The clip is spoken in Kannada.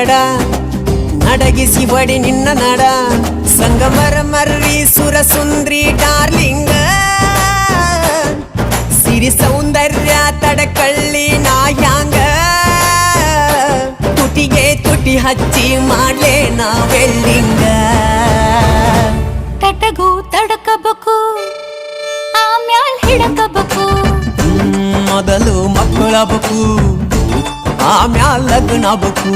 ತಡ ನಡಗಿಸಿ ಬಡಿ ನಿನ್ನ ನಡ ಸಂಗಮರ ಮರ್ರಿ ಸುರ ಸುಂದ್ರಿ ಡಾರ್ಲಿಂಗ ಸಿರಿ ಸೌಂದರ್ಯ ತಡಕಳ್ಳಿ ನಾಯಾಂಗ ತುಟಿಗೆ ತುಟಿ ಹಚ್ಚಿ ಮಾಡ್ಲೇ ನಾವೆಲ್ಲಿಂಗ ತಟಗೂ ತಡಕಬೇಕು ಆಮ್ಯಾಲ್ ಹಿಡಕಬೇಕು ಮೊದಲು ಮಕ್ಕಳಬೇಕು ಆಮ್ಯಾಲ್ ಲಗ್ನಬೇಕು